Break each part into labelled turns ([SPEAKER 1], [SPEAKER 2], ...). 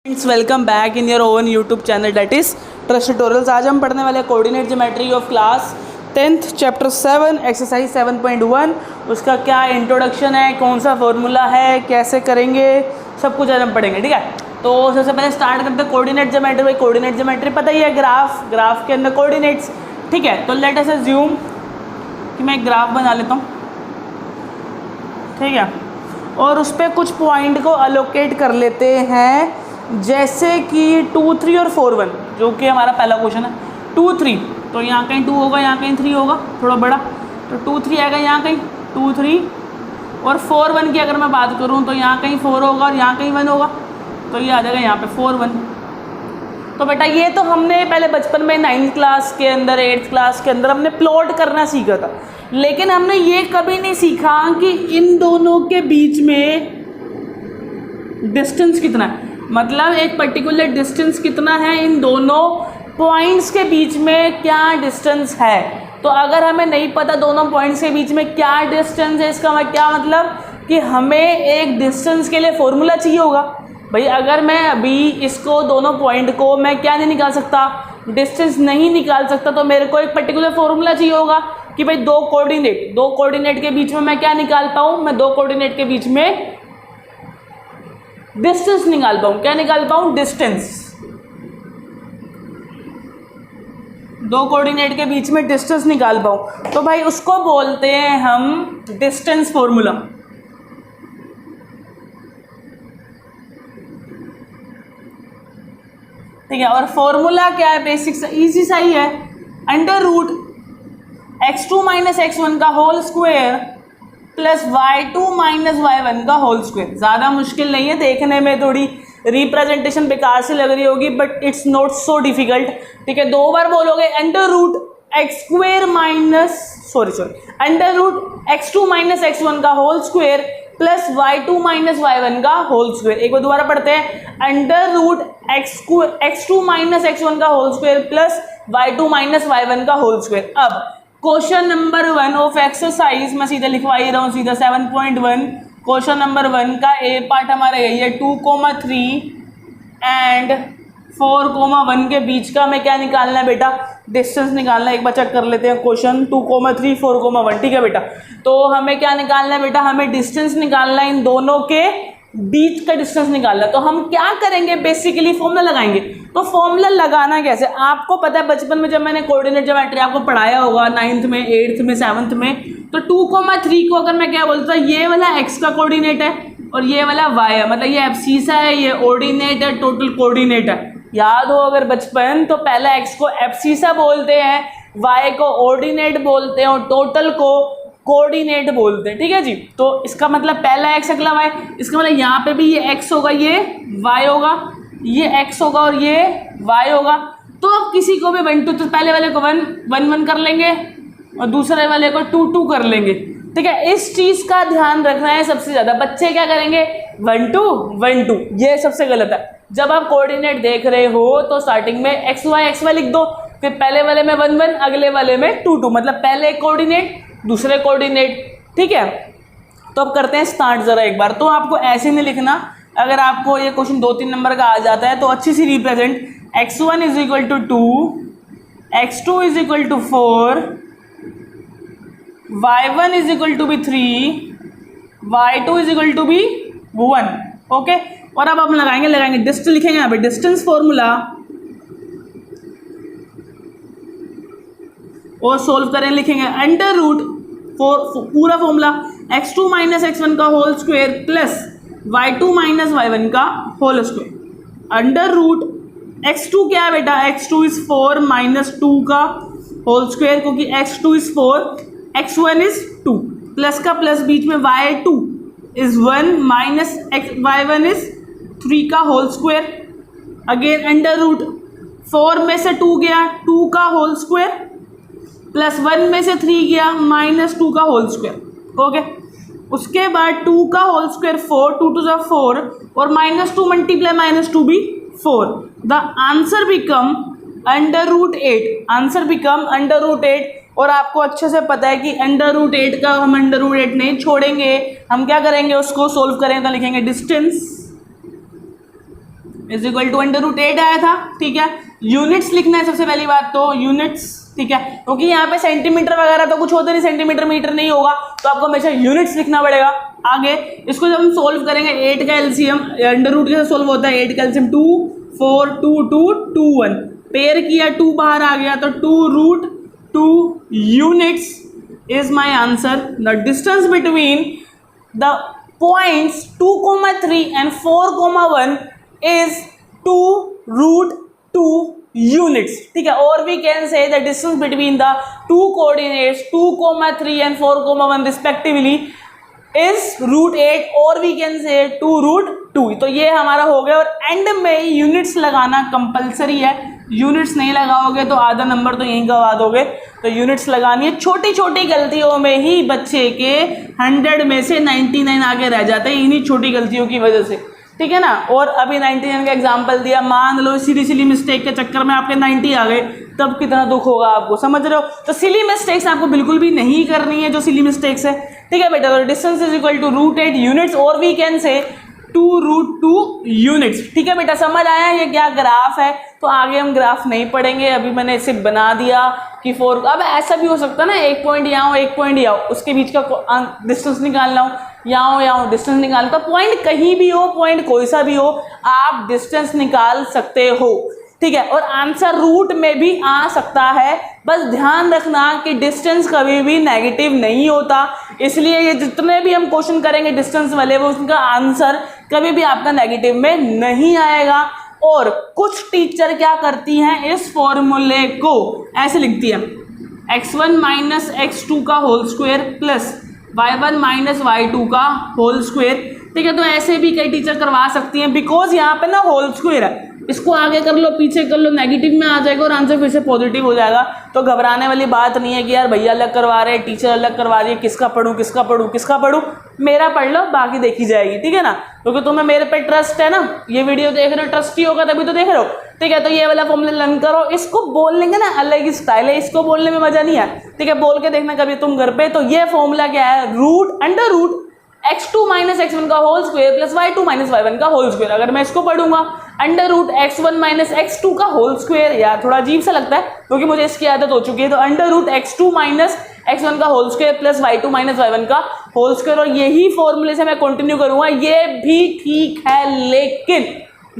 [SPEAKER 1] Friends welcome back in your own YouTube channel that is trust tutorials. आज हम पढ़ने वाले coordinate geometry of class 10th chapter 7 exercise 7.1। उसका क्या introduction है, कौन सा फॉर्मूला है, कैसे करेंगे, सब कुछ आज हम पढ़ेंगे। ठीक है, तो सबसे पहले स्टार्ट करते हैं कोऑर्डिनेट ज्योमेट्री। भाई कोऑर्डिनेट ज्योमेट्री पता ही है, ग्राफ के अंदर कोऑर्डिनेट्स। ठीक है, तो लेट अस अज्यूम कि मैं एक ग्राफ बना लेता हूँ। ठीक है, और उस पर कुछ पॉइंट को अलोकेट कर लेते हैं, जैसे कि 2, 3 और 4, 1, जो कि हमारा पहला क्वेश्चन है। 2, 3 तो यहाँ कहीं 2 होगा, यहाँ कहीं 3 होगा, थोड़ा बड़ा, तो 2, 3 आएगा यहाँ कहीं 2, 3। और 4, 1 की अगर मैं बात करूँ तो यहाँ कहीं 4 होगा और यहाँ कहीं 1 होगा, तो ये आ जाएगा यहाँ पे 4, 1। तो बेटा ये तो हमने पहले बचपन में 9th क्लास के अंदर 8th क्लास के अंदर हमने प्लॉट करना सीखा था, लेकिन हमने ये कभी नहीं सीखा कि इन दोनों के बीच में डिस्टेंस कितना है, मतलब एक पर्टिकुलर डिस्टेंस कितना है, इन दोनों पॉइंट्स के बीच में क्या डिस्टेंस है। तो अगर हमें नहीं पता दोनों पॉइंट्स के बीच में क्या डिस्टेंस है, इसका क्या मतलब कि हमें एक डिस्टेंस के लिए फॉर्मूला चाहिए होगा। भाई अगर मैं अभी इसको दोनों पॉइंट को मैं क्या नहीं निकाल सकता, डिस्टेंस नहीं निकाल सकता, तो मेरे को एक पर्टिकुलर फॉर्मूला चाहिए होगा कि भाई दो कोऑर्डिनेट के बीच में मैं क्या निकाल पाऊँ, मैं दो कोऑर्डिनेट के बीच में डिस्टेंस निकाल पाऊँ। क्या निकाल पाऊँ? डिस्टेंस। दो कोऑर्डिनेट के बीच में डिस्टेंस निकाल पाऊँ, तो भाई उसको बोलते हैं हम डिस्टेंस फॉर्मूला। ठीक है, और फॉर्मूला क्या है? बेसिक सा इजी सा ही है, under root x2 minus x1 का whole square plus y2 minus y1 का होल स्क्वायर। ज़्यादा मुश्किल नहीं है, देखने में थोड़ी रिप्रेजेंटेशन बेकार से लग रही होगी, but it's not so difficult. ठीक है, दो बार बोलोगे under root under root x2 minus x1 का whole square plus y2 minus y1 का होल स्क्वायर। एक बार दोबारा पढ़ते हैं, under root x2 minus x1 का whole square plus y2 minus y1 का होल स्क्वायर। अब क्वेश्चन नंबर 1 ऑफ एक्सरसाइज मैं सीधा लिखवा ही रहा हूँ, सीधा 7.1। क्वेश्चन नंबर 1 का ए पार्ट हमारा यही है, 2,3 एंड 4,1 के बीच का हमें क्या निकालना है बेटा? डिस्टेंस निकालना है। एक बार चेक कर लेते हैं क्वेश्चन 2,3 4,1। ठीक है बेटा, तो हमें क्या निकालना है बेटा? हमें डिस्टेंस निकालना है, इन दोनों के बीच का डिस्टेंस निकालना है। तो हम क्या करेंगे? बेसिकली फॉर्मूला लगाएंगे। तो फॉर्मूला लगाना कैसे? आपको पता है बचपन में जब मैंने कोऑर्डिनेट ज्योमेट्री आपको पढ़ाया होगा 9th में, 8th में, 7th में, तो 2,3 को अगर मैं क्या बोलता, ये वाला x का कोऑर्डिनेट है और ये वाला y है, मतलब ये एब्सीसा है, ये ऑर्डिनेट है, टोटल कोऑर्डिनेट है। याद हो अगर बचपन, तो पहला x को एब्सीसा बोलते हैं, y को ऑर्डिनेट बोलते हैं और टोटल को कोऑर्डिनेट बोलते हैं। ठीक है जी, तो इसका मतलब पहला x अगला y, इसका मतलब यहाँ पे भी ये x होगा, ये y होगा, ये x होगा और ये y होगा। तो अब किसी को भी 1 2, तो पहले वाले को 1 1 1 कर लेंगे और दूसरे वाले को 2 2 कर लेंगे। ठीक है, इस चीज़ का ध्यान रखना है सबसे ज़्यादा। बच्चे क्या करेंगे? 1 2 1 2, ये सबसे गलत है। जब आप कोऑर्डिनेट देख रहे हो तो स्टार्टिंग में एक्स वाई लिख दो, फिर पहले वाले में 1 1, अगले वाले में 2 2, मतलब पहले कोऑर्डिनेट दूसरे कोऑर्डिनेट। ठीक है, तो अब करते हैं स्टार्ट ज़रा एक बार। तो आपको ऐसे नहीं लिखना, अगर आपको ये क्वेश्चन 2-3 नंबर का आ जाता है तो अच्छी सी represent, x1 is equal to 2, x2 is equal to 4, y1 is equal to भी 3, y2 इज इक्वल टू भी 1। ओके, और अब हम लगाएंगे डिस्टेंस, लिखेंगे यहाँ पे डिस्टेंस फॉर्मूला और सोल्व करें, लिखेंगे अंडर रूट पूरा फॉर्मूला x2 माइनस x1 का whole square plus y2 minus y1 का whole square. Under root x2 क्या है बेटा? x2 इज 4 माइनस 2 का होल स्क्वायर, क्योंकि x2 is 4, x1 is 2, plus का प्लस बीच में y2 is 1 minus y1 is 3 का whole square. Again under root 4 में से 2 गया, 2 का होल स्क्वायर, प्लस 1 में से 3 गया, माइनस 2 का होल स्क्वायर। ओके, उसके बाद 2 का होल स्क्वायर 4, 2 2 4, और माइनस 2 मल्टीप्लाई माइनस 2 भी 4। The answer become under root 8, answer become under root 8। और आपको अच्छे से पता है कि अंडर रूट 8 का हम अंडर रूट 8 नहीं छोड़ेंगे, हम क्या करेंगे? उसको सोल्व करेंगे तो लिखेंगे distance is equal to under root 8 आया था, ठीक है। यूनिट्स लिखना है सबसे पहली बात तो, यूनिट्स, ठीक है, क्योंकि यहाँ पे सेंटीमीटर वगैरह तो कुछ होता नहीं, सेंटीमीटर मीटर नहीं होगा, तो आपको हमेशा यूनिट्स लिखना पड़ेगा। आगे इसको जब हम सोल्व करेंगे, 8 का एलसीएम अंडर रूट के सोल्व होता है, 8 का एलसीएम 2 4 2 2 2 1, पेयर किया 2 बाहर आ गया तो 2 root 2 units is my answer. The distance between the points 2,3 and 4,1 is 2 root 2 units, ठीक है। और we can say the distance between the two coordinates 2,3 and 4,1 respectively is root 8 और we can say 2 root 2। तो ये हमारा हो गया। और एंड में यूनिट्स लगाना कंपलसरी है, यूनिट्स नहीं लगाओगे तो आधा नंबर तो यहीं गवा दोगे, तो यूनिट्स लगानी है। छोटी छोटी गलतियों में ही बच्चे के 100 में से 99 आगे रह जाते हैं, इन्हीं छोटी गलतियों की वजह से, ठीक है ना। और अभी 99 का एग्जाम्पल दिया, मान लो सिली मिस्टेक के चक्कर में आपके 90 आ गए, तब कितना दुख होगा आपको, समझ रहे हो। तो सिली मिस्टेक्स आपको बिल्कुल भी नहीं करनी है, जो सिली मिस्टेक्स है, ठीक है बेटा। तो distance is equal to root 8 units और we can say 2 root 2 units, ठीक है बेटा। समझ आया ये क्या ग्राफ है। तो आगे हम ग्राफ नहीं पढ़ेंगे, अभी मैंने इसे बना दिया कि 4। अब ऐसा भी हो सकता है ना, एक पॉइंट यहाँ हो एक पॉइंट यहाँ हो, उसके बीच का डिस्टेंस निकालना हो, यहाँ हो डिस्टेंस निकालना, तो पॉइंट कहीं भी हो, पॉइंट कोई सा भी हो, आप डिस्टेंस निकाल सकते हो, ठीक है। और आंसर रूट में भी आ सकता है, बस ध्यान रखना कि डिस्टेंस कभी भी नेगेटिव नहीं होता, इसलिए ये जितने भी हम क्वेश्चन करेंगे डिस्टेंस वाले, वो उसका आंसर कभी भी आपका नेगेटिव में नहीं आएगा। और कुछ टीचर क्या करती हैं, इस फॉर्मूले को ऐसे लिखती है, x1 माइनस x2 का whole square plus y1 minus y2 का होल स्क्वायर, ठीक है। तो ऐसे भी कई टीचर करवा सकती हैं, बिकॉज यहाँ पे ना होल स्क्वायर है, इसको आगे कर लो पीछे कर लो, नेगेटिव में आ जाएगा और आंसर फिर से पॉजिटिव हो जाएगा। तो घबराने वाली बात नहीं है कि यार भैया अलग करवा रहे हैं, टीचर अलग करवा रही है, किसका पढ़ूं किसका पढ़ूं किसका पढ़ूं, मेरा पढ़ लो, बाकी देखी जाएगी, ठीक है ना। क्योंकि तुम्हें मेरे पे ट्रस्ट है ना, ये वीडियो देख रहे हो, ट्रस्ट ही होगा तभी तो देख रहे हो, ठीक है। तो ये वाला फॉर्मूला लर्न करो, इसको बोलने का ना अलग ही स्टाइल है, इसको बोलने में मजा नहीं है, ठीक है। बोल के देखना कभी तुम घर पे। तो ये फॉर्मूला क्या है, root under root x2 minus x1 का whole square plus y2 minus y1 का होल स्क्वायर। अगर मैं इसको पढ़ूंगा under root x1 minus x2 का होल स्क्वायर, यार थोड़ा अजीब सा लगता है क्योंकि मुझे इसकी आदत हो चुकी है। तो under root x2 minus x1 का whole square plus y2 minus y1 का होल स्क्वायर, और यही फॉर्मूले से मैं कंटिन्यू करूंगा। ये भी ठीक है, लेकिन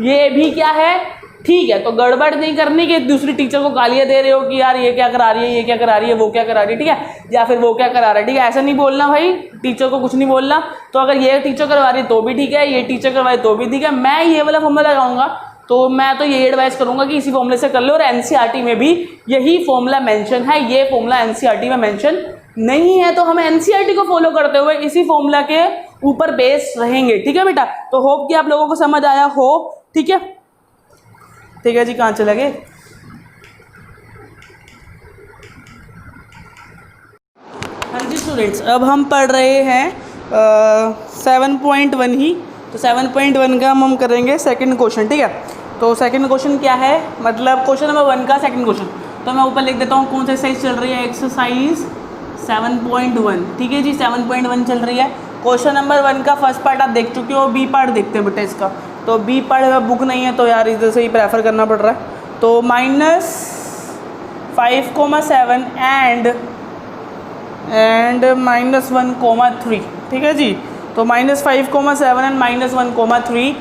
[SPEAKER 1] ये भी क्या है, ठीक है। तो गड़बड़ नहीं करनी कि दूसरी टीचर को गालियां दे रहे हो कि यार ये क्या करा रही है, ये क्या करा रही है, वो क्या करा रही है, ठीक है, या फिर वो क्या करा रहा है, ठीक है। ऐसा नहीं बोलना भाई, टीचर को कुछ नहीं बोलना। तो अगर ये टीचर करवा रही है तो भी ठीक है, ये टीचर करवाए तो भी ठीक है। मैं ये वाला फॉर्मूला लगाऊंगा तो मैं तो ये एडवाइस करूंगा कि इसी फॉर्मूले से कर लो। और एनसीईआरटी में भी यही फॉर्मूला मेंशन है, ये फॉर्मूला एनसीईआरटी में मेंशन नहीं है, तो हमें एनसीईआरटी को फॉलो करते हुए इसी फॉर्मूला के ऊपर बेस रहेंगे, ठीक है बेटा। तो होप कि आप लोगों को समझ आया हो, ठीक है, ठीक है जी। कहाँ चले गए, हाँ जी स्टूडेंट्स, अब हम पढ़ रहे हैं 7.1 ही। तो 7.1 का हम करेंगे सेकंड क्वेश्चन, ठीक है। तो सेकंड क्वेश्चन क्या है, मतलब क्वेश्चन नंबर 1 का सेकंड क्वेश्चन। तो मैं ऊपर लिख देता हूँ कौन सा एक्सरसाइज चल रही है, एक्सरसाइज 7.1, ठीक है जी, 7.1 चल रही है। क्वेश्चन नंबर 1 का फर्स्ट पार्ट आप देख चुके हो, बी पार्ट देखते हैं बेटा इसका। तो बी पार्ट में बुक नहीं है तो यार इधर से ही प्रेफर करना पड़ रहा है। तो -5,7 एंड -1,3, ठीक है जी। तो -5,7 एंड -1,3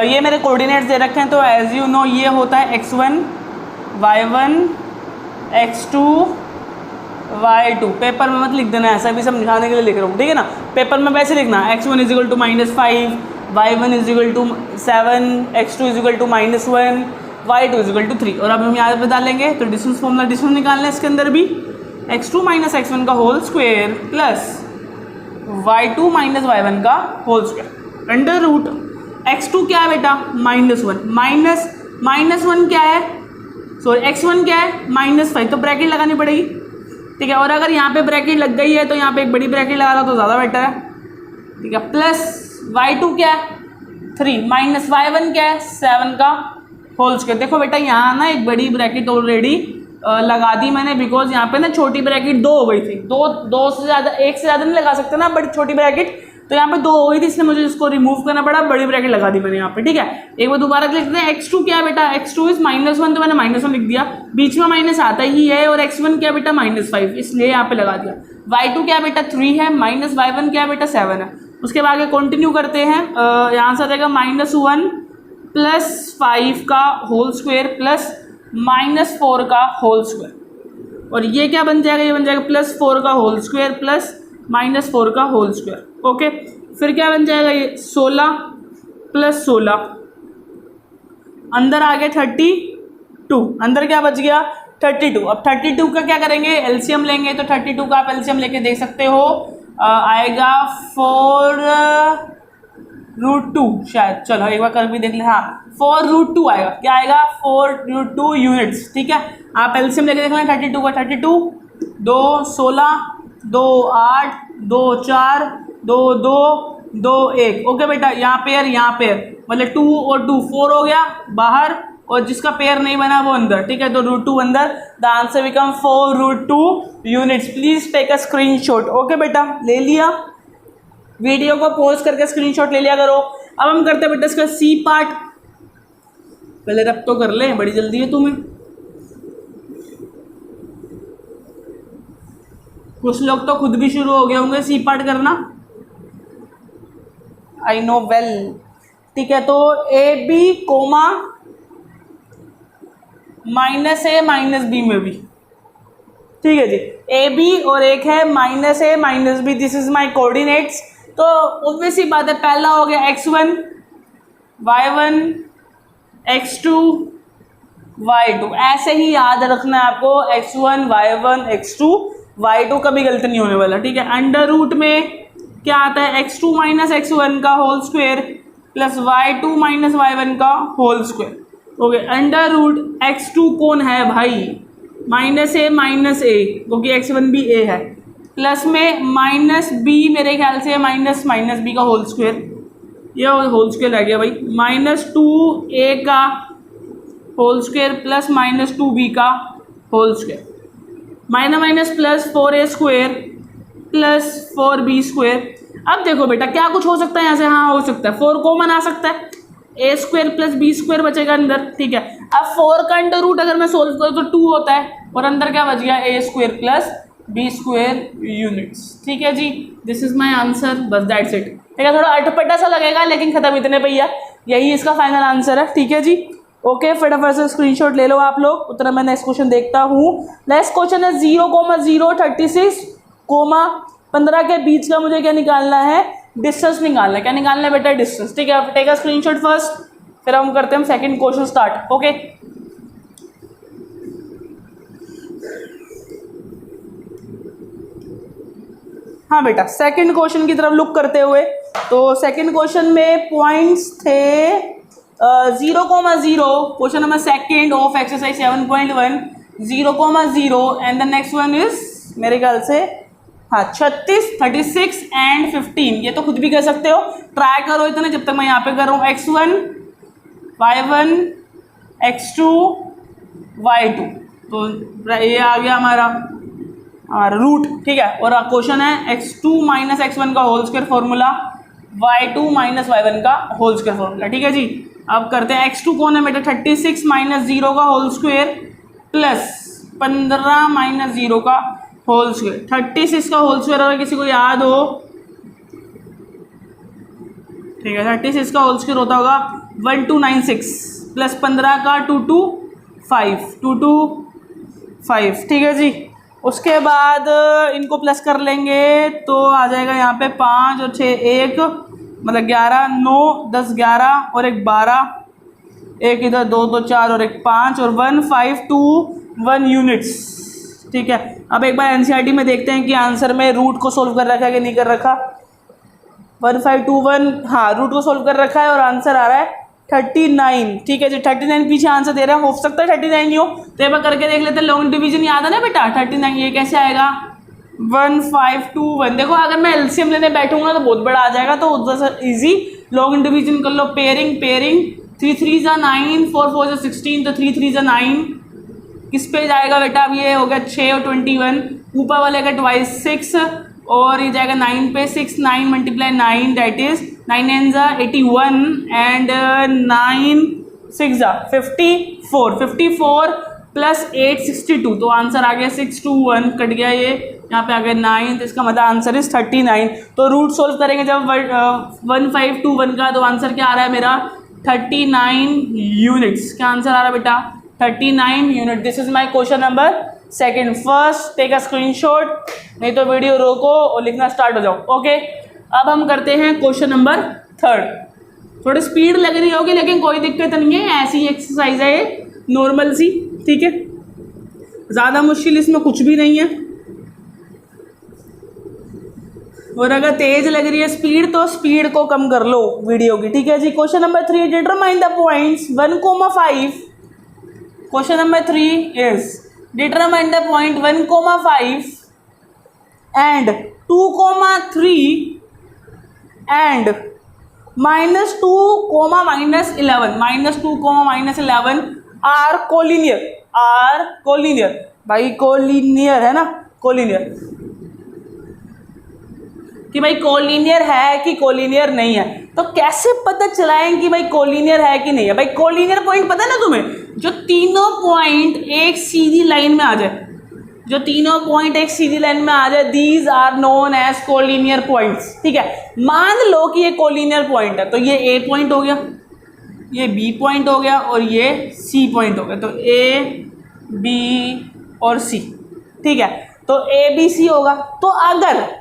[SPEAKER 1] ये मेरे कोऑर्डिनेट्स दे रखे हैं। तो एज यू नो ये होता है x1 y1 x2 y2। Paper में मत लिख देना, ऐसा भी समझाने के लिए लिख रहा हूँ, ठीक है ना। पेपर में वैसे लिखना x1 is equal to -5, y1 is equal to 7, x2 is equal to -1, y2 is equal to 3। और अब हम यहाँ पे डालेंगे तो डिस्टेंस फॉर्मूला, डिस्टेंस निकालना है इसके अंदर भी, x2 माइनस x1 का whole square plus y2 minus y1 का whole square under root x2 क्या है बेटा, -1, -1 क्या है, सॉरी x1 क्या है, -5, तो ब्रैकेट लगानी पड़ेगी, ठीक है। और अगर यहाँ पे ब्रैकेट लग गई है तो यहाँ पे एक बड़ी ब्रैकेट लगा लो तो ज़्यादा बेटर है, ठीक है। प्लस y2 क्या है 3, माइनस y1 क्या है 7 का होल स्क्वायर। देखो बेटा यहाँ ना एक बड़ी ब्रैकेट ऑलरेडी लगा दी मैंने, बिकॉज यहाँ पे ना छोटी ब्रैकेट 2 हो गई थी, दो से ज़्यादा, एक से ज़्यादा नहीं लगा सकते ना बड़ी छोटी ब्रैकेट, तो तो यहाँ पे 2 हो गई थी, इसलिए मुझे इसको रिमूव करना पड़ा, बड़ी ब्रैकेट लगा दी मैंने यहाँ पे, ठीक है। एक बार दोबारा लिखते हैं, x2 क्या है बेटा, x2 इज -1, तो मैंने -1 लिख दिया, बीच में माइनस आता ही है, और x1 क्या बेटा -5, इसलिए यहाँ पे लगा दिया। y2 क्या बेटा 3 है, -y1 क्या बेटा 7 है। उसके बाद आगे कंटिन्यू करते हैं, यहाँ से आ जाएगा -1 + 5 का होल स्क्वायर प्लस -4 का होल स्क्वायर, और ये क्या बन जाएगा, ये बन जाएगा +4 का होल स्क्वायर प्लस -4 का होल स्क्वायर। ओके, फिर क्या बन जाएगा, ये 16 + 16, अंदर आ गया 32, अंदर क्या बच गया 32। अब 32 का क्या करेंगे, एलसीएम लेंगे, तो 32 का आप एलसीएम लेके देख सकते हो, आएगा 4√2 शायद, चलो एक बार कर भी देख ले, हाँ 4√2 आएगा, क्या आएगा 4√2 यूनिट्स, ठीक है। आप एलसीएम लेके देख लें 32 का, 32 2 16 2 8 2 4 2 2 2 1, ओके बेटा, यहाँ पेयर मतलब 2 और 2 4 हो गया बाहर, और जिसका पेयर नहीं बना वो अंदर, ठीक है, तो √2 अंदर, the answer become 4√2 units. Please take a screenshot. Okay बेटा, ले लिया, वीडियो को पॉज करके स्क्रीनशॉट ले लिया करो। अब हम करते हैं बेटा इसका सी पार्ट, पहले रब तो कर ले, बड़ी जल्दी है तुम्हें। कुछ लोग तो खुद भी शुरू हो गए होंगे सी पार्ट करना, आई नो वेल, ठीक है। तो A B comma -a -b में भी, ठीक है जी, ए बी और एक है -a -b, this is my coordinates. तो ऑब्वियस ही बात है, पहला हो गया x1 y1 x2 y2, ऐसे ही याद रखना है आपको, x1 y1 x2 y2, कभी गलती नहीं होने वाला, ठीक है। अंडर रूट में क्या आता है, x2 - x1 का whole square plus y2 - y1 का whole square, okay. Under root x2 कौन है भाई, -a क्योंकि x1 भी a है, प्लस में -b मेरे ख्याल से -b का होल स्क्वायर, ये होल स्क्वायर रह गया भाई, -2a का होल स्क्वायर प्लस -2b का whole square, minus plus 4a square plus 4b square. अब देखो बेटा क्या कुछ हो सकता है यहाँ से, हाँ हो सकता है, 4 कॉमन आ सकता है, a square plus b square बचेगा अंदर, ठीक है। अब 4 का अंडर रूट अगर मैं सोल्व करूँ तो 2 होता है, और अंदर क्या बच गया, a square plus b square units, ठीक है जी, दिस इज माई आंसर, बस दैट्स इट, ठीक है। थोड़ा अटपटा सा लगेगा लेकिन खत्म इतने पे ही है, यही इसका फाइनल आंसर है, ठीक है जी। ओके, फटाफट से स्क्रीनशॉट ले लो आप लोग, उतना मैं नेक्स्ट क्वेश्चन देखता हूँ। नेक्स्ट क्वेश्चन है 0,0 36, 15 के बीच का मुझे क्या निकालना है, डिस्टेंस निकालना है। क्या निकालना है बेटा, डिस्टेंस, ठीक है। आप टेक अ स्क्रीनशॉट फर्स्ट, फिर हम करते हैं सेकंड क्वेश्चन स्टार्ट। ओके, हाँ बेटा, सेकंड क्वेश्चन की तरफ लुक करते हुए, तो सेकंड क्वेश्चन में पॉइंट्स थे 0,0, question number second of exercise 7.1, 0,0 and the next one is मेरे ख्याल से हाँ 36, 36 एंड 15, ये तो खुद भी कर सकते हो, ट्राई करो इतने जब तक मैं यहाँ पे कर रहा हूँ, x1 y1 x2 y2, तो ये आ गया हमारा रूट, ठीक है। और क्वेश्चन है x2 - x1 का whole square formula, y2 - y1 का होल स्क्वायर फॉर्मूला, ठीक है जी। अब करते हैं x2 कौन है बेटा, 36 - 0 का होल स्क्वायर प्लस 15 - 0 का होल स्क्वायर। 36 का होल स्क्वायर अगर किसी को याद हो, ठीक है, 36 का होल स्क्वायर होता होगा 1296 प्लस 15 का 225, ठीक है जी। उसके बाद इनको प्लस कर लेंगे तो आ जाएगा यहाँ पे 5 और 6 1 मतलब 11, 9 10 11 और एक 12, एक इधर 2 2 4 और एक 5 और 1521 यूनिट्स, ठीक है। अब एक बार एनसीईआरटी में देखते हैं कि आंसर में रूट को सोल्व कर रखा है कि नहीं कर रखा। 1521, हाँ रूट को सोल्व कर रखा है और आंसर आ रहा है 39, ठीक है जी। 39 पीछे आंसर दे रहा है, हो सकता है 39 ही हो, तो एक बार करके देख लेते हैं। लॉन्ग डिवीजन याद है ना बेटा, 39 ये कैसे आएगा, 1521। देखो अगर मैं एलसीएम लेने बैठूंगा तो बहुत बड़ा आ जाएगा, तो उधर से इजी लॉन्ग डिवीजन कर लो, पेयरिंग 3 3 9, 4 4 16, तो 3 3 9 किस पे जाएगा बेटा, अब ये हो गया 6 और 21, ऊपर वाले का 26 और ये जाएगा 9 पे 6, 9 मल्टीप्लाई 9 दैट इज 9 9 जा 81 एंड 9 6 जा 54, 54 प्लस 8 62, तो आंसर आ गया 621, कट गया ये, यहाँ पे आ गया 9, तो इसका मतलब आंसर इज 39। तो रूट सोल्व करेंगे जब 1521 का, तो आंसर क्या आ रहा है मेरा 39 यूनिट्स। क्या आंसर आ रहा है बेटा 39 unit. This is my question number second. First take a screenshot, नहीं तो वीडियो रोको और लिखना स्टार्ट हो जाओ। ओके, अब हम करते हैं क्वेश्चन नंबर थर्ड। थोड़ी स्पीड लग रही होगी लेकिन कोई दिक्कत नहीं है, ऐसी एक्सरसाइज है ये नॉर्मल सी, ठीक है, ज़्यादा मुश्किल इसमें कुछ भी नहीं है। और अगर तेज लग रही है स्पीड तो स्पीड को कम कर लो वीडियो की, ठीक है जी। Question number 3, determine the points 1,5। Question number 3 is determine the point 1,5 and 2,3 and -2, -11, -2, -11 are collinear, are collinear, भाई कोलिनियर है ना, कोलिनियर, कि भाई कोलिनियर है कि कोलिनियर नहीं है। तो कैसे पता चलाएं कि भाई कोलिनियर है कि नहीं है? भाई कोलिनियर पॉइंट पता है ना तुम्हें, जो तीनों पॉइंट एक सीधी लाइन में आ जाए, जो तीनों पॉइंट एक सीधी लाइन में आ जाए, these are known as collinear points, ठीक है। मान लो कि ये कोलिनियर पॉइंट है, तो ये ए पॉइंट हो गया, ये बी पॉइंट हो गया और ये सी पॉइंट हो गया, तो ए बी और सी, ठीक है, तो ए बी सी होगा। तो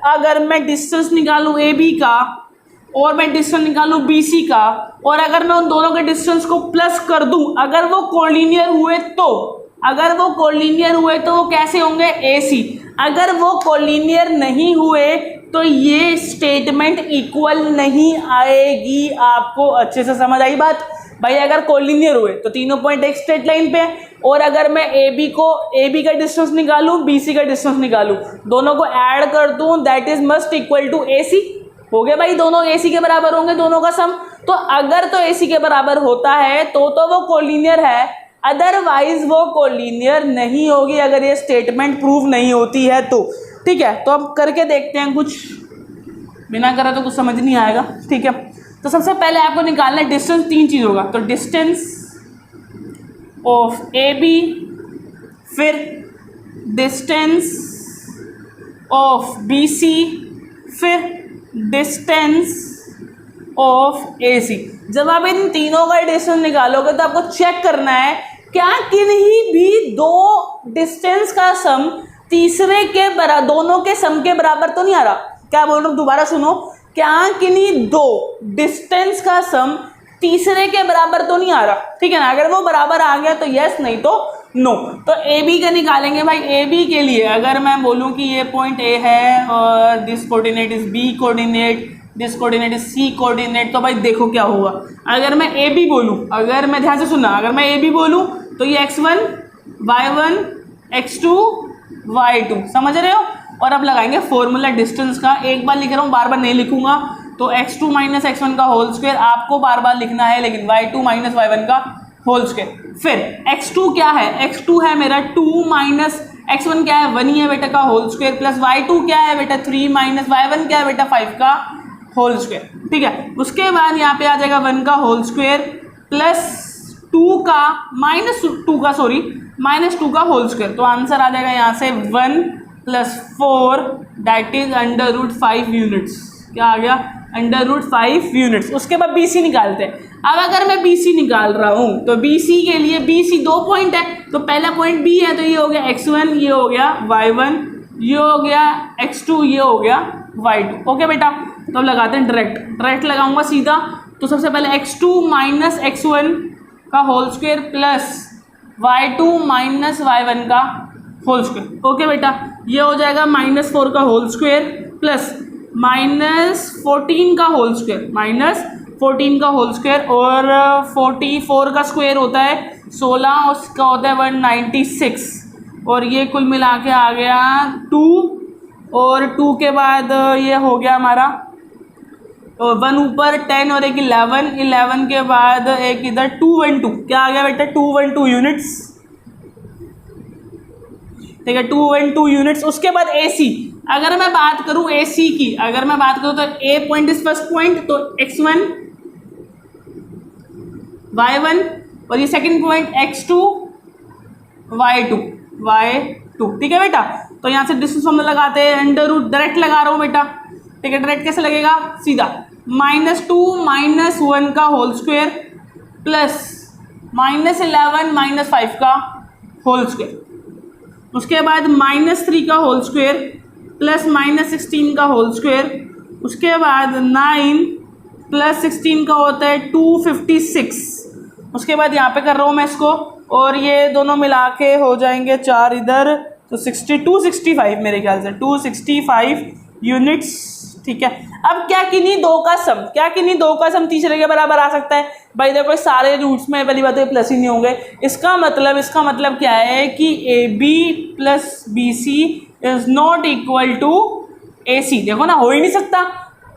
[SPEAKER 1] अगर मैं डिस्टेंस निकालूं ए बी का और मैं डिस्टेंस निकालूं बी सी का, और अगर मैं उन दोनों के डिस्टेंस को प्लस कर दूं, अगर वो कोलिनियर हुए तो, अगर वो कोलिनियर हुए तो वो कैसे होंगे, ए सी। अगर वो कोलिनियर नहीं हुए तो ये स्टेटमेंट इक्वल नहीं आएगी। आपको अच्छे से समझ आई बात? भाई अगर कोलिनियर हुए तो तीनों पॉइंट एक स्ट्रेट लाइन पे है, और अगर मैं ए बी का डिस्टेंस निकालूं, बी सी का डिस्टेंस निकालूं, दोनों को ऐड कर दूं, that is must equal to A C. हो गया भाई, दोनों ए सी के बराबर होंगे, दोनों का सम। तो अगर तो ए सी के बराबर होता है तो वो कोलिनियर है, अदरवाइज वो कोलिनियर नहीं होगी अगर ये स्टेटमेंट प्रूव नहीं होती है तो, ठीक है। तो अब करके देखते हैं, कुछ बिना करे तो कुछ समझ नहीं आएगा, ठीक है। तो सबसे पहले आपको निकालना है डिस्टेंस, तीन चीज होगा, तो डिस्टेंस ऑफ ए बी, फिर डिस्टेंस ऑफ बी सी, फिर डिस्टेंस ऑफ ए सी। जब आप इन तीनों का डिस्टेंस निकालोगे तो आपको चेक करना है क्या किन्हीं भी दो डिस्टेंस का सम तीसरे के बराबर, दोनों के सम के बराबर तो नहीं आ रहा। क्या बोल रहा हूँ, दोबारा सुनो, क्या किन्हीं दो डिस्टेंस का सम तीसरे के बराबर तो नहीं आ रहा, ठीक है ना। अगर वो बराबर आ गया तो यस, नहीं तो नो। तो ए बी का निकालेंगे भाई। ए बी के लिए अगर मैं बोलूँ कि ये पॉइंट ए है और this coordinate is B coordinate, this coordinate is C coordinate, तो भाई देखो क्या होगा। अगर मैं ए बी बोलूँ, अगर मैं ध्यान से सुनना, अगर मैं ए बी बोलूँ तो ये x1 y1 x2 y2, समझ रहे हो। और अब लगाएंगे फॉर्मूला डिस्टेंस का, एक बार लिख रहा हूँ, बार बार नहीं लिखूंगा। तो x2 माइनस x1 का होल स्क्वायर आपको बार बार लिखना है, लेकिन y2 माइनस y1 का होल स्क्वायर। फिर x2 क्या है, x2 है मेरा 2 माइनस x1 क्या है 1 ही है बेटा का होल स्क्वायर, प्लस y2 क्या है बेटा 3 माइनस y1 क्या है बेटा 5 का होल स्क्वायर, ठीक है। उसके बाद यहाँ पे आ जाएगा 1 का होल स्क्वायर प्लस 2 का माइनस 2 का सॉरी माइनस 2 का होल स्क्वायर। तो आंसर आ जाएगा यहाँ से 1 प्लस 4 दैट इज √5 यूनिट्स। क्या आ गया, √5 यूनिट्स। उसके बाद बी सी निकालते हैं। अब अगर मैं बी सी निकाल रहा हूँ तो बी सी के लिए, बी सी दो पॉइंट है, तो पहला पॉइंट बी है, तो ये हो गया x1, ये हो गया y1, ये हो गया x2, ये हो गया y2। ओके बेटा, तो अब लगाते हैं डायरेक्ट लगाऊंगा सीधा। तो सबसे पहले x2 माइनस x1 का whole square plus y2 minus y1 का होल स्क्वायर। ओके बेटा, ये हो जाएगा -4 का होल स्क्वायर प्लस -14 का होल स्क्वायर, -14 का होल स्क्वायर, और 44 का स्क्वायर होता है 16, उसका होता है 196, और ये कुल मिला के आ गया 2, और 2 के बाद ये हो गया हमारा 1 ऊपर 10 और एक 11 के बाद एक इधर 212। क्या आ गया बेटा 212 यूनिट्स, ठीक है 212 यूनिट्स। उसके बाद AC अगर मैं बात करूं ए सी की, अगर मैं बात करूं तो ए पॉइंट इज फर्स्ट पॉइंट, तो x1 y1 और ये सेकंड पॉइंट x2 y2, ठीक है बेटा। तो यहाँ से डिस्टेंस फॉर्मूला लगाते हैं, अंडर रूट डायरेक्ट लगा रहा हूँ बेटा, ठीक है। डायरेक्ट कैसे लगेगा, सीधा -2 -1 का होल स्क्वायर प्लस -11 -5 का होल स्क्वायर, उसके बाद -3 का होल स्क्वायर प्लस -16 का होल स्क्वायर, उसके बाद 9 + 16 का होता है 256, उसके बाद यहाँ पे कर रहा हूँ मैं इसको, और ये दोनों मिला के हो जाएंगे 4 इधर, तो 265 मेरे ख्याल से 265 यूनिट्स, ठीक है। अब क्या किन्हीं दो का सम, क्या किन्हीं दो का सम तीसरे के बराबर आ सकता है भाई? देखो सारे रूट्स में पहली बात तो प्लस ही नहीं होंगे, इसका मतलब क्या है कि AB + BC is not equal to AC। देखो ना, हो ही नहीं सकता,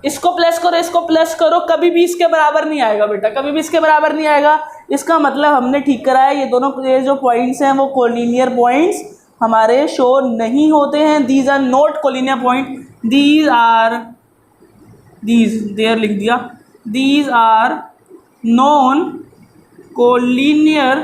[SPEAKER 1] इसको प्लस करो इसको प्लस करो, कभी भी इसके बराबर नहीं आएगा बेटा, कभी भी इसके बराबर नहीं आएगा। इसका मतलब हमने ठीक करा है, ये दोनों ये जो पॉइंट्स हैं वो कोलिनियर पॉइंट्स हमारे शो नहीं होते हैं, these are not collinear point, there लिख दिया, these are non collinear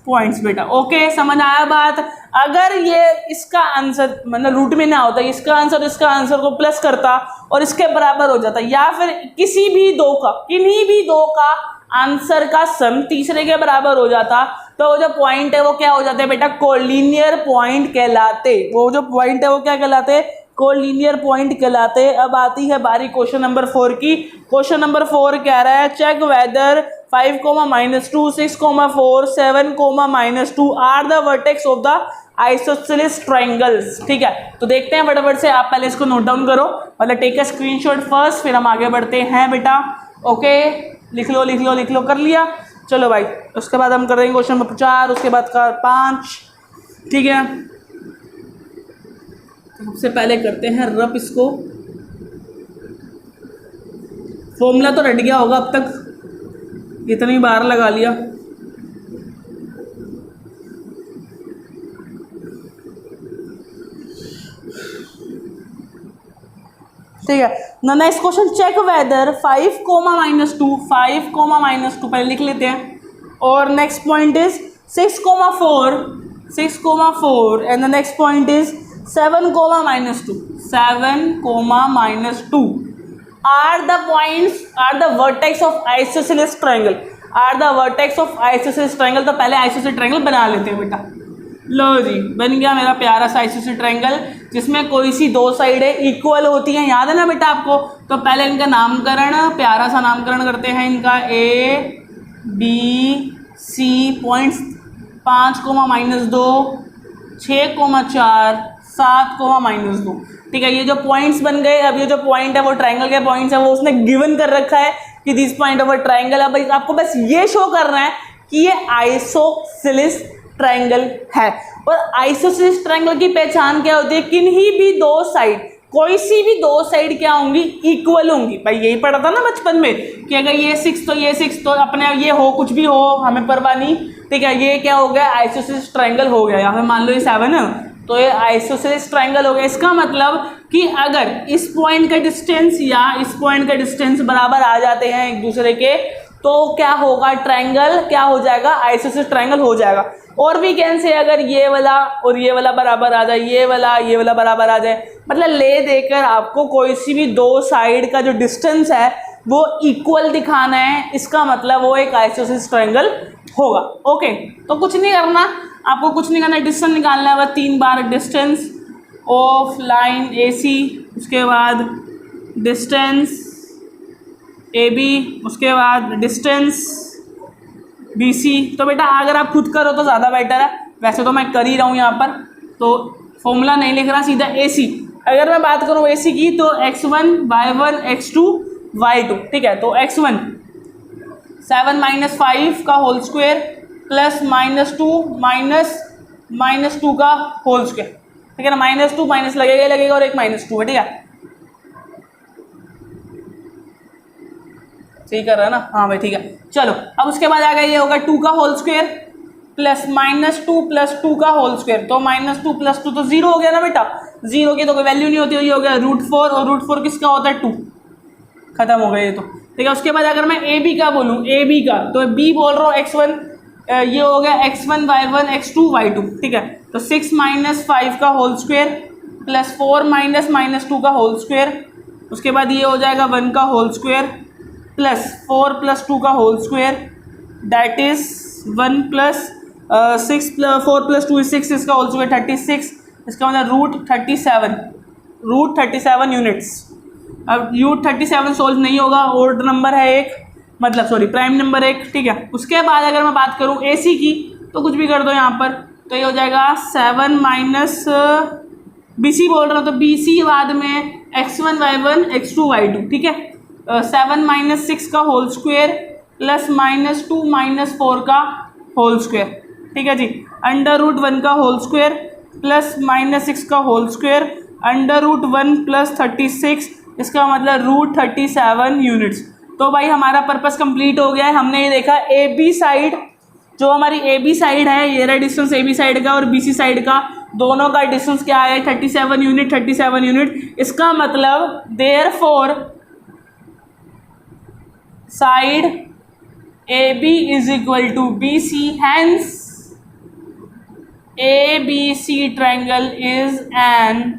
[SPEAKER 1] points बेटा। ओके, समझ आया बात? अगर ये इसका आंसर मतलब रूट में ना होता, इसका आंसर को प्लस करता और इसके बराबर हो जाता, या फिर किन्हीं भी दो का आंसर का सम तीसरे के बराबर हो जाता, तो वो जो पॉइंट है वो क्या हो जाते हैं बेटा, कोलिनियर पॉइंट कहलाते। वो जो पॉइंट है वो क्या कहलाते, कोलिनियर पॉइंट कहलाते। अब आती है बारी क्वेश्चन नंबर 4 की। क्वेश्चन नंबर 4 कह रहा है check whether 5, -2, 6, 4, 7, -2 are the vertex of the isosceles triangles. ठीक है, तो देखते हैं फटाफट से, आप पहले इसको नोट डाउन करो, मतलब टेक अ स्क्रीनशॉट फर्स्ट, फिर हम आगे बढ़ते हैं बेटा। ओके, लिख लो, कर लिया। चलो भाई, उसके बाद हम करेंगे क्वेश्चन नंबर 4, उसके बाद का 5। ठीक है, सबसे पहले करते हैं रब इसको। फॉर्मूला तो रट गया होगा अब तक, इतनी बार लगा लिया। ठीक है, नेक्स्ट क्वेश्चन चेक वेदर 5, -2 पहले लिख लेते हैं, और next point is 6, 4 and the next point is 7, -2 are the vertex of isosceles triangle, तो पहले आइसोसेलेस ट्रायंगल बना लेते हैं बेटा। लो जी, बन गया मेरा प्यारा सा आइसोसेलेस ट्रायंगल, जिसमें कोई सी दो साइडें इक्वल होती हैं, याद है ना बेटा आपको। तो पहले इनका नामकरण, प्यारा सा नामकरण करते हैं इनका, ABC पॉइंट्स 5, -2, 6, 4, 7, -2। ठीक है, ये जो पॉइंट्स बन गए। अब ये जो पॉइंट है वो ट्रायंगल के पॉइंट्स है, वो उसने गिवन कर रखा है कि this point of a triangle. अब आपको बस ये शो करना है कि ये आइसोसेलेस ट्रायंगल है। और आइसोसेलेस ट्रायंगल की पहचान क्या होती है, किन्हीं भी दो साइड, कोई सी भी दो साइड क्या होंगी, इक्वल होंगी। भाई यही पढ़ा था ना बचपन में कि अगर ये 6 तो ये 6, तो अपने ये हो कुछ भी हो, हमें परवाह नहीं। ठीक है, ये क्या हो गया, आइसोसेलेस ट्रायंगल हो गया। या फिर मान लो ये 7 है, तो ये आइसोसेलेस ट्रायंगल हो गया। इसका मतलब कि अगर इस पॉइंट का डिस्टेंस या इस पॉइंट का डिस्टेंस बराबर आ जाते हैं एक दूसरे के, तो क्या होगा, ट्रायंगल क्या हो जाएगा, आइसोसेलेस ट्रायंगल हो जाएगा। और भी कैन से अगर ये वाला और ये वाला बराबर आ जाए, ये वाला बराबर आ जाए, मतलब ले देकर आपको कोई सी भी दो साइड का जो डिस्टेंस है वो इक्वल दिखाना है, इसका मतलब वो एक आइसोसेलेस ट्रायंगल होगा। ओके, तो कुछ नहीं करना, आपको कुछ नहीं करना, डिस्टेंस निकालना है बस 3 बार। डिस्टेंस ऑफ लाइन AC, उसके बाद डिस्टेंस AB, उसके बाद डिस्टेंस BC। तो बेटा अगर आप खुद करो तो ज़्यादा बेटर है, वैसे तो मैं कर ही रहा हूँ यहाँ पर, तो फॉर्मूला नहीं लिख रहा, सीधा AC। अगर मैं बात करूँ AC की, तो x1 y1 x2 y2। ठीक है, तो x1 7 - 5 का होल स्क्वायर प्लस -2 का होल स्क्वायर। ठीक है ना, -2 माइनस लगेगा और एक -2 है। ठीक है, ठीक कर रहा है ना, हाँ भाई ठीक है। चलो, अब उसके बाद आ गया, ये होगा 2 का होल स्क्वायर प्लस -2 का होल स्क्वायर। तो -2 + 2 तो 0 हो गया ना बेटा, 0 की तो कोई वैल्यू नहीं होती, ये हो गया √4, और √4 किसका होता है 2, खत्म हो गया ये तो। ठीक है, उसके बाद अगर मैं ए बी का बोलूँ, ए बी का, तो बी बोल रहा हूँ x1, ये हो गया x1 y1 x2 y2। ठीक है, तो 6 - 5 का होल स्क्वायर प्लस 4 - -2 का होल स्क्वायर, उसके बाद ये हो जाएगा 1 का होल स्क्वायर प्लस 4 + 2 का whole square, that is 1 + 6 4 + 2 is 6, इसका होल स्क्वायर 36, इसका मतलब √37 यूनिट्स। अब √37 सोल्व नहीं होगा, ओड नंबर है एक, मतलब सॉरी प्राइम नंबर एक। ठीक है, उसके बाद अगर मैं बात करूँ AC की, तो कुछ भी कर दो यहाँ पर, तो ये हो जाएगा 7 - BC बोल रहा हूँ, तो BC बाद में x1 y1 x2 y2। ठीक है, 7 - 6 का होल स्क्वायर प्लस -2 - 4 का होल स्क्वायर। ठीक है जी, √1 का होल स्क्वायर प्लस -6 का होल स्क्वायर, √1 + 36, इसका मतलब √37 यूनिट्स। तो भाई हमारा पर्पस कंप्लीट हो गया है। हमने ये देखा AB साइड, जो हमारी AB साइड है, ये रहा डिस्टेंस AB साइड का और BC साइड का, दोनों का डिस्टेंस क्या है 37 यूनिट, 37 यूनिट। इसका मतलब therefore side AB = BC, hence ABC triangle is an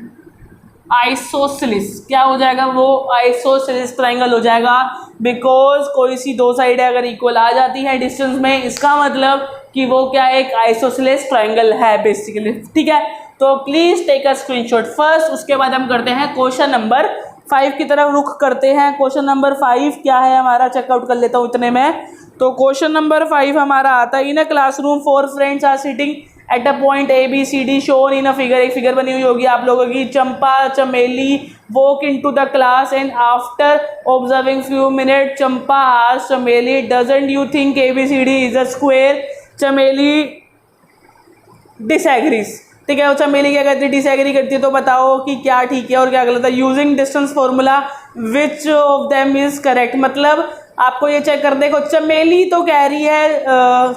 [SPEAKER 1] isosceles. क्या हो जाएगा वो, आइसोसेलेस ट्रायंगल हो जाएगा, बिकॉज कोई सी दो साइड अगर इक्वल आ जाती है डिस्टेंस में, इसका मतलब कि वो क्या एक आइसोसेलेस ट्रायंगल है बेसिकली। ठीक है, तो please take a screenshot first, उसके बाद हम करते हैं क्वेश्चन नंबर 5 की तरफ रुख करते हैं। क्वेश्चन नंबर 5 क्या है हमारा, चेकआउट कर लेता हूँ इतने में। तो क्वेश्चन नंबर 5 हमारा आता है, in a classroom 4 friends are sitting at a point ABCD shown in a figure. एक फिगर बनी हुई होगी आप लोगों की। Champa Chameli walk into the class and after observing few minute Champa asked Chameli, doesn't you think ABCD is a square? Chameli disagrees. ठीक है, चमेली क्या कहती है, डिसएग्री करती है। तो बताओ कि क्या ठीक है और क्या गलत है। Using distance formula which of them is correct. मतलब आपको ये चेक कर, देखो चमेली तो कह रही है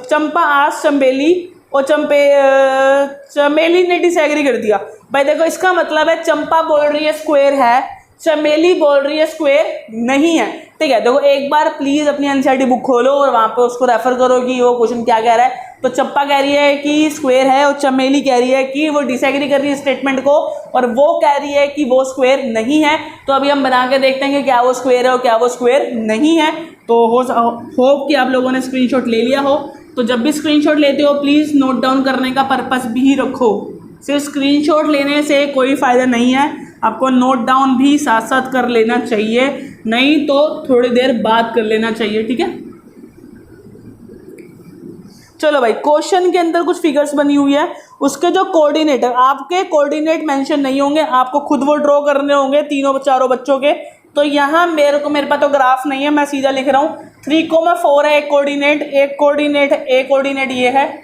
[SPEAKER 1] चंपा आस्क्ड चमेली, और चमेली ने डिसएग्री कर दिया। भाई देखो इसका मतलब है चंपा बोल रही है स्क्वायर है, चमेली बोल रही है स्क्वायर नहीं है। ठीक है, देखो एक बार प्लीज अपनी एनसीईआरटी बुक खोलो और वहां पे उसको रेफर करो कि वो क्वेश्चन क्या कह रहा है। तो चंपा कह रही है कि स्क्वायर है और चमेली कह रही है कि वो डिसएग्री कर रही है स्टेटमेंट को, और वो कह रही है कि वो स्क्वायर नहीं है। तो अभी हम बना के देखते हैं कि क्या वो स्क्वायर है और क्या वो स्क्वायर नहीं है। तो होप कि आप लोगों ने स्क्रीनशॉट ले लिया हो। तो जब भी स्क्रीनशॉट लेते हो प्लीज़ नोट डाउन करने का पर्पस भी रखो। सिर्फ स्क्रीनशॉट लेने से कोई फ़ायदा नहीं है, आपको नोट डाउन भी साथ साथ कर लेना चाहिए, नहीं तो थोड़ी देर बाद कर लेना चाहिए। ठीक है, चलो भाई क्वेश्चन के अंदर कुछ फिगर्स बनी हुई है, उसके जो कोऑर्डिनेट है, आपके कोऑर्डिनेट मेंशन नहीं होंगे, आपको खुद वो ड्रॉ करने होंगे तीनों चारों बच्चों के। तो यहाँ मेरे पास तो ग्राफ नहीं है, मैं सीधा लिख रहा हूँ। 3,4 है एक कोऑर्डिनेट, एक कोऑर्डिनेट है, एक कोऑर्डिनेट ये है,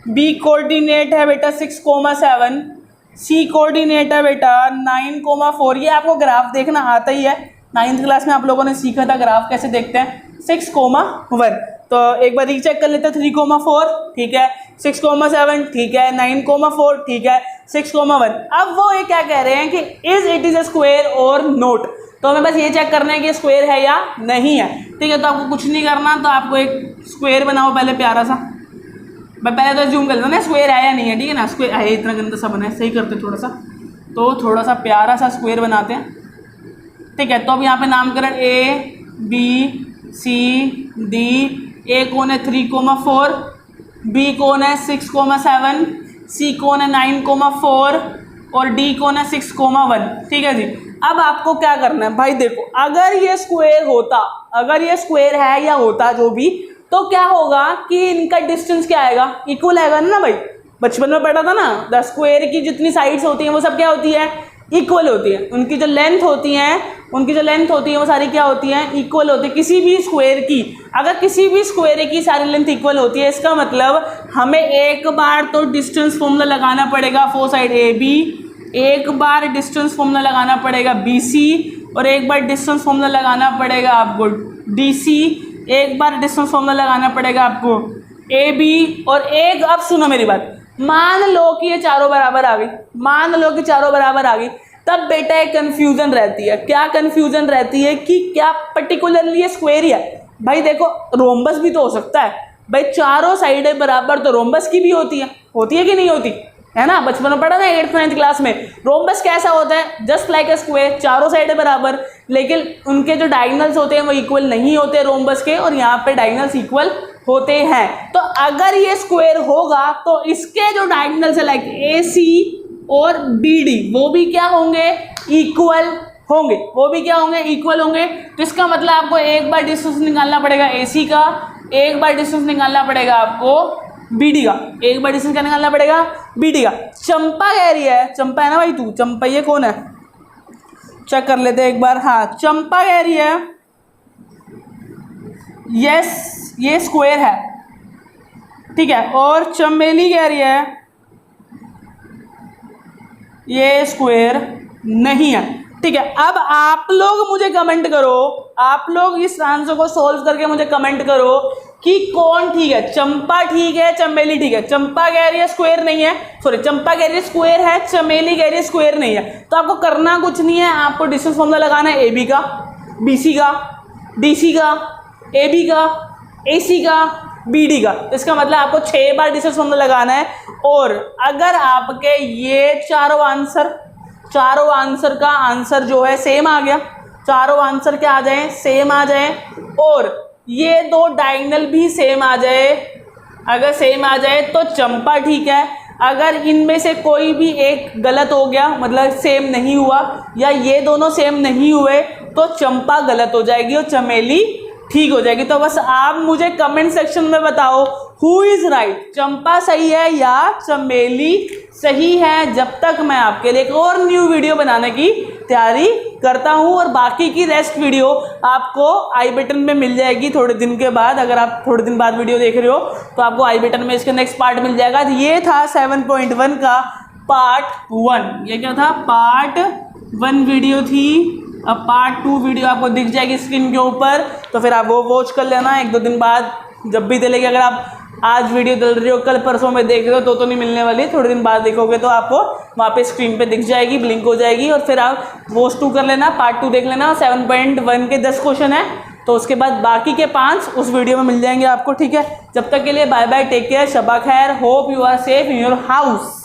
[SPEAKER 1] बी कोऑर्डिनेट है बेटा 6,7, सी कोऑर्डिनेट है बेटा 9,4। ये आपको ग्राफ देखना आता ही है, 9th क्लास में आप लोगों ने सीखा था ग्राफ कैसे देखते हैं। 6,1, तो एक बार रीचेक कर लेते हैं। 3,4 ठीक है, 6,7 ठीक है, 9,4 ठीक है, 6,1। अब वो ये क्या कह रहे हैं कि इट इज अ स्क्वायर और नोट। तो हमें बस ये चेक करना है कि स्क्वायर है या नहीं है। ठीक है, तो आपको कुछ नहीं करना, तो आपको एक स्क्वायर बनाओ पहले प्यारा सा। मैं पहले तो जूम कर लेता ना स्क्वायर है या नहीं है। ठीक है ना, स्क्वायर है, इतना गंदा सा बना है, सही करते थोड़ा सा, तो थोड़ा सा प्यारा सा स्क्वायर बनाते हैं। ठीक है, तो अब यहाँ पे नामकरण ABCD, ए कौन है 3,4, बी कौन है 6,7, सी कौन है 9,4 और डी कौन है 6,1। ठीक है जी, अब आपको क्या करना है भाई, देखो अगर ये स्क्वायर होता, अगर ये स्क्वायर है या होता जो भी, तो क्या होगा कि इनका डिस्टेंस क्या आएगा, इक्वल आएगा ना भाई। बचपन में पढ़ा था ना, द स्क्वायर की जितनी साइड्स होती हैं वो सब क्या होती है, इक्वल होती है। उनकी जो लेंथ होती है, वो सारी क्या होती हैं, इक्वल होती है। किसी भी स्क्वायर की, अगर किसी भी स्क्वायर की सारी लेंथ इक्वल होती है, इसका मतलब हमें एक बार तो डिस्टेंस फॉर्मूला लगाना पड़ेगा फॉर साइड AB, एक बार डिस्टेंस फॉर्मूला लगाना पड़ेगा BC, और एक बार डिस्टेंस फॉर्मूला लगाना पड़ेगा आपको DC, एक बार डिस्टेंस फॉर्मूला लगाना पड़ेगा आपको ए बी और एक, अब सुनो मेरी बात, मान लो कि ये चारों बराबर आ गई, मान लो कि चारों बराबर आ गई, तब बेटा एक कंफ्यूजन रहती है। क्या कंफ्यूजन रहती है कि क्या पर्टिकुलरली ये स्क्वायर ही है। भाई देखो रोम्बस भी तो हो सकता है भाई, चारों साइडें बराबर तो रोम्बस की भी होती है कि नहीं होती है ना, बचपन में पढ़ा ना 8th 9th क्लास में। रोम्बस कैसा होता है, जस्ट लाइक अ स्क्वायर, चारों साइडें बराबर, लेकिन उनके जो डायगोनल्स होते हैं वो इक्वल नहीं होते रोम्बस के, और यहाँ पे डायगोनल्स इक्वल होते हैं। तो अगर ये स्क्वायर होगा तो इसके जो डायगोनल्स है लाइक ए सी और बी डी वो भी क्या होंगे, इक्वल होंगे, वो भी क्या होंगे, इक्वल होंगे। तो इसका मतलब आपको एक बार डिस्टेंस निकालना पड़ेगा ए सी का, एक बार डिस्टेंस निकालना पड़ेगा आपको बीडी का, एक बार डिस्टेंस क्या निकालना पड़ेगा, बीडी का। चंपा कह रही है, चंपा है ना भाई तू, चंपा ये कौन है, चेक कर लेते हैं एक बार। हाँ चंपा कह रही है यस ये स्क्वायर है, ठीक है, और चमेली कह रही है ये स्क्वायर नहीं है, ठीक है। अब आप लोग मुझे कमेंट करो, आप लोग इस आंसर को सॉल्व करके मुझे कमेंट करो कि कौन ठीक है, चंपा ठीक है, चमेली ठीक है। चंपा कह रही है स्क्वायर नहीं है, सॉरी चंपा कह रही है स्क्वायर है, चमेली कह रही है स्क्वायर नहीं है। तो आपको करना कुछ नहीं है, आपको डिस्टेंस फॉर्मूला लगाना है ए बी का, बी सी का, डी सी का, ए बी का, ए सी का, बी डी का। इसका मतलब आपको 6 बार डिस्टेंस फॉर्मूला लगाना है। और अगर आपके ये चारों आंसर का आंसर जो है सेम आ गया, चारों आंसर क्या आ जाए, सेम आ जाए, और ये दो डायगोनल भी सेम आ जाए, अगर सेम आ जाए तो चंपा ठीक है। अगर इनमें से कोई भी एक गलत हो गया, मतलब सेम नहीं हुआ, या ये दोनों सेम नहीं हुए, तो चंपा गलत हो जाएगी और चमेली ठीक हो जाएगी। तो बस आप मुझे कमेंट सेक्शन में बताओ हु इज राइट, चंपा सही है या चमेली सही है, जब तक मैं आपके लिए एक और न्यू वीडियो बनाने की तैयारी करता हूं। और बाकी की रेस्ट वीडियो आपको आई बटन में मिल जाएगी थोड़े दिन के बाद। अगर आप थोड़े दिन बाद वीडियो देख रहे हो तो आपको आई बटन में इसका नेक्स्ट पार्ट मिल जाएगा। ये था 7.1 का पार्ट 1, ये क्या था, पार्ट 1 वीडियो थी। अब पार्ट 2 वीडियो आपको दिख जाएगी स्क्रीन के ऊपर, तो फिर आप वो वॉच कर लेना 1-2 दिन बाद, जब भी डलेगी। अगर आप आज वीडियो डल रही हो, कल परसों में देख रहे हो तो नहीं मिलने वाली, थोड़े दिन बाद देखोगे तो आपको वहाँ पे स्क्रीन पे दिख जाएगी, ब्लिंक हो जाएगी, और फिर आप वॉच 2 कर लेना, पार्ट 2 देख लेना। 7.1 के 10 क्वेश्चन है, तो उसके बाद बाकी के 5 उस वीडियो में मिल जाएंगे आपको, ठीक है। जब तक के लिए बाय बाय, टेक केयर, शबा खैर, hope you are safe in your house.